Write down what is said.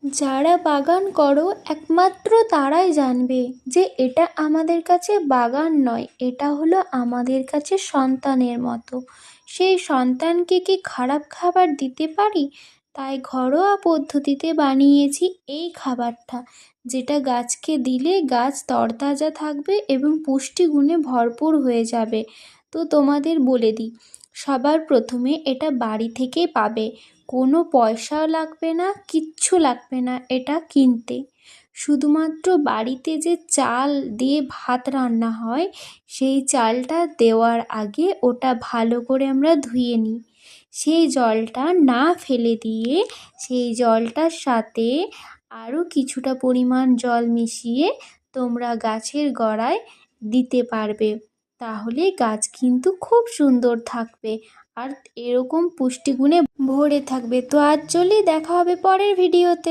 যারা বাগান করো একমাত্র তারাই জানবে যে এটা আমাদের কাছে বাগান নয়, এটা হলো আমাদের কাছে সন্তানের মতো। সেই সন্তানকে কি খারাপ খাবার দিতে পারি? তাই ঘরোয়া পদ্ধতিতে বানিয়েছি এই খাবারটা, যেটা গাছকে দিলে গাছ তরতাজা থাকবে এবং পুষ্টিগুণে ভরপুর হয়ে যাবে। তো তোমাদের বলে দিই, সবার প্রথমে এটা বাড়ি থেকেই পাবে, কোনো পয়সাও লাগবে না, কিচ্ছু লাগবে না এটা কিনতে। শুধুমাত্র বাড়িতে যে চাল দিয়ে ভাত রান্না হয়, সেই চালটা দেওয়ার আগে ওটা ভালো করে আমরা ধুয়ে নিই। সেই জলটা না ফেলে দিয়ে সেই জলটার সাথে আরও কিছুটা পরিমাণ জল মিশিয়ে তোমরা গাছের গোড়ায় দিতে পারবে। তাহলে গাছ কিন্তু খুব সুন্দর থাকবে আর এরকম পুষ্টিগুণে ভরে থাকবে। তো আজ চলি, দেখা হবে পরের ভিডিওতে।